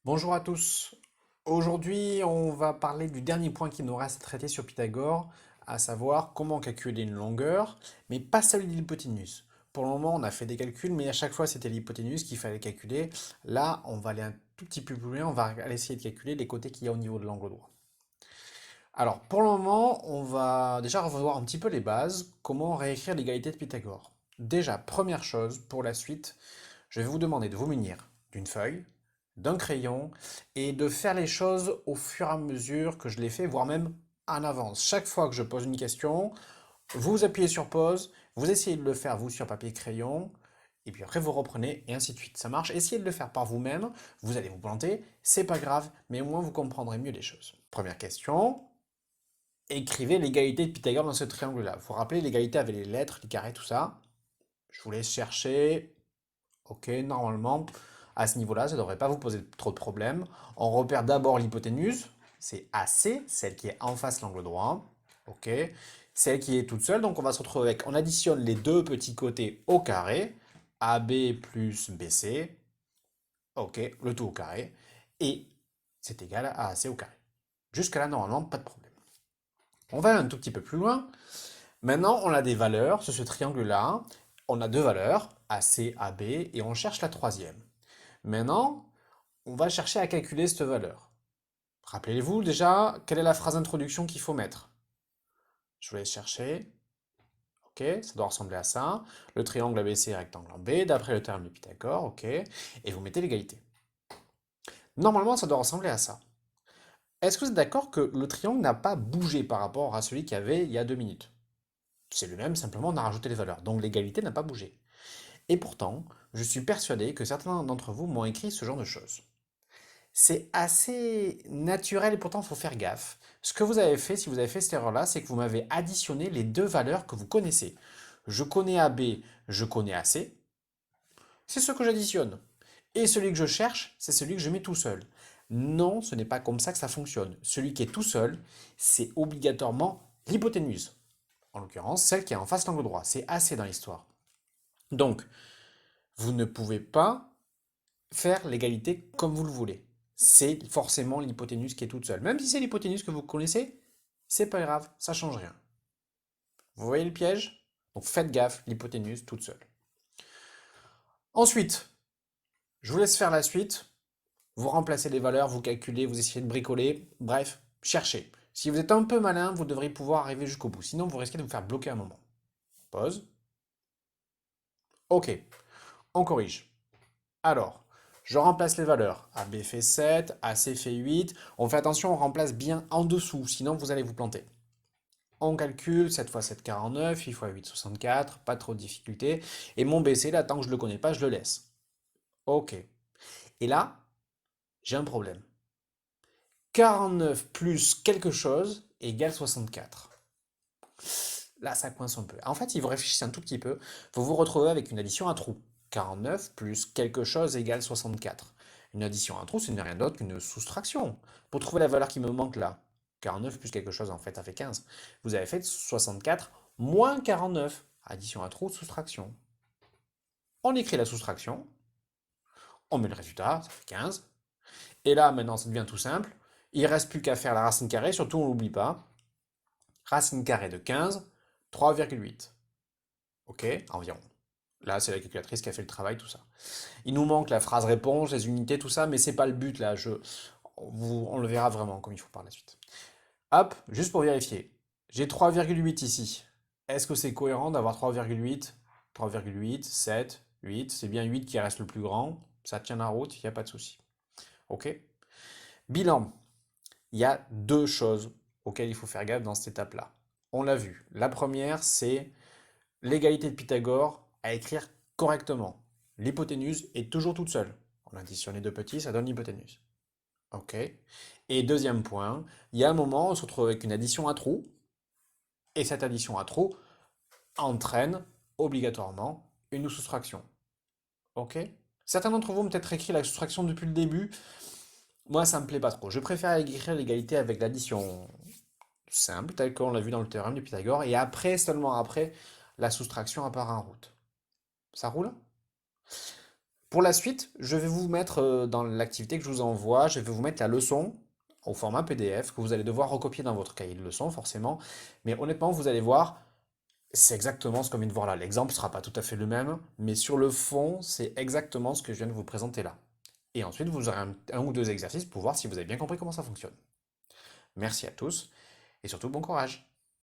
Bonjour à tous. Aujourd'hui, on va parler du dernier point qui nous reste à traiter sur Pythagore, à savoir comment calculer une longueur, mais pas celle de l'hypoténuse. Pour le moment, on a fait des calculs, mais à chaque fois, c'était l'hypoténuse qu'il fallait calculer. Là, on va aller un tout petit peu plus loin, on va aller essayer de calculer les côtés qu'il y a au niveau de l'angle droit. Alors, pour le moment, on va déjà revoir un petit peu les bases, comment réécrire l'égalité de Pythagore. Déjà, première chose, pour la suite, je vais vous demander de vous munir d'une feuille, d'un crayon et de faire les choses au fur et à mesure que je les fais, voire même en avance. Chaque fois que je pose une question, vous appuyez sur pause, vous essayez de le faire vous sur papier crayon, et puis après vous reprenez et ainsi de suite. Ça marche. Essayez de le faire par vous-même, vous allez vous planter, c'est pas grave, mais au moins vous comprendrez mieux les choses. Première question, écrivez l'égalité de Pythagore dans ce triangle-là. Vous vous rappelez, l'égalité avec les lettres, les carrés, tout ça. Je vous laisse chercher. Ok, normalement, à ce niveau-là, ça ne devrait pas vous poser trop de problèmes. On repère d'abord l'hypoténuse, c'est AC, celle qui est en face l'angle droit. Ok, celle qui est toute seule, donc on va se retrouver avec, on additionne les deux petits côtés au carré, AB plus BC, ok, le tout au carré, et c'est égal à AC au carré. Jusque là, normalement, pas de problème. On va un tout petit peu plus loin. Maintenant, on a des valeurs sur ce triangle-là. On a deux valeurs, AC, AB, et on cherche la troisième. Maintenant, on va chercher à calculer cette valeur. Rappelez-vous déjà, quelle est la phrase d'introduction qu'il faut mettre? Je vous laisse chercher. Ok, ça doit ressembler à ça. Le triangle ABC, rectangle en B, d'après le théorème de Pythagore, ok. Et vous mettez l'égalité. Normalement, ça doit ressembler à ça. Est-ce que vous êtes d'accord que le triangle n'a pas bougé par rapport à celui qu'il y avait il y a 2 minutes? C'est le même, simplement on a rajouté les valeurs. Donc l'égalité n'a pas bougé. Et pourtant, je suis persuadé que certains d'entre vous m'ont écrit ce genre de choses. C'est assez naturel et pourtant il faut faire gaffe. Ce que vous avez fait, si vous avez fait cette erreur-là, c'est que vous m'avez additionné les deux valeurs que vous connaissez. Je connais AB, je connais AC. C'est ce que j'additionne. Et celui que je cherche, c'est celui que je mets tout seul. Non, ce n'est pas comme ça que ça fonctionne. Celui qui est tout seul, c'est obligatoirement l'hypoténuse. En l'occurrence, celle qui est en face l'angle droit. C'est AC dans l'histoire. Donc, vous ne pouvez pas faire l'égalité comme vous le voulez. C'est forcément l'hypoténuse qui est toute seule. Même si c'est l'hypoténuse que vous connaissez, c'est pas grave, ça change rien. Vous voyez le piège? Donc faites gaffe, l'hypoténuse toute seule. Ensuite, je vous laisse faire la suite. Vous remplacez les valeurs, vous calculez, vous essayez de bricoler. Bref, cherchez. Si vous êtes un peu malin, vous devriez pouvoir arriver jusqu'au bout. Sinon, vous risquez de vous faire bloquer un moment. Pause. Ok, on corrige. Alors, je remplace les valeurs. AB fait 7, AC fait 8. On fait attention, on remplace bien en dessous, sinon vous allez vous planter. On calcule 7 fois 7, 49, 8 fois 8, 64, pas trop de difficulté. Et mon BC, là, tant que je ne le connais pas, je le laisse. Ok. Et là, j'ai un problème. 49 plus quelque chose égale 64. Là, ça coince un peu. En fait, si vous réfléchissez un tout petit peu, vous vous retrouvez avec une addition à trous. 49 plus quelque chose égale 64. Une addition à trous, ce n'est rien d'autre qu'une soustraction. Pour trouver la valeur qui me manque là, 49 plus quelque chose, en fait, ça fait 15. Vous avez fait 64 moins 49. Addition à trous, soustraction. On écrit la soustraction, on met le résultat, ça fait 15. Et là, maintenant, ça devient tout simple. Il ne reste plus qu'à faire la racine carrée, surtout on n'oublie pas. Racine carrée de 15, 3,8. Ok, environ. Là, c'est la calculatrice qui a fait le travail, tout ça. Il nous manque la phrase réponse, les unités, tout ça, mais c'est pas le but là. On le verra vraiment comme il faut par la suite. Hop, juste pour vérifier. J'ai 3,8 ici. Est-ce que c'est cohérent d'avoir 3,8, 3,8, 7, 8? C'est bien 8 qui reste le plus grand. Ça tient la route, il n'y a pas de souci. Ok? Bilan. Il y a deux choses auxquelles il faut faire gaffe dans cette étape-là. On l'a vu. La première, c'est l'égalité de Pythagore à écrire correctement. L'hypoténuse est toujours toute seule. On additionne les deux petits, ça donne l'hypoténuse. Ok. Et deuxième point, il y a un moment, on se retrouve avec une addition à trous, et cette addition à trous entraîne obligatoirement une soustraction. Ok. Certains d'entre vous ont peut-être écrit la soustraction depuis le début. Moi, ça me plaît pas trop. Je préfère écrire l'égalité avec l'addition simple, tel qu'on l'a vu dans le théorème de Pythagore, et après, seulement après, la soustraction apparaît en route. Ça roule? Pour la suite, je vais vous mettre dans l'activité que je vous envoie, je vais vous mettre la leçon au format PDF que vous allez devoir recopier dans votre cahier de leçons, forcément. Mais honnêtement, vous allez voir, c'est exactement ce qu'on vient de voir là. L'exemple ne sera pas tout à fait le même, mais sur le fond, c'est exactement ce que je viens de vous présenter là. Et ensuite, vous aurez un ou deux exercices pour voir si vous avez bien compris comment ça fonctionne. Merci à tous et surtout bon courage.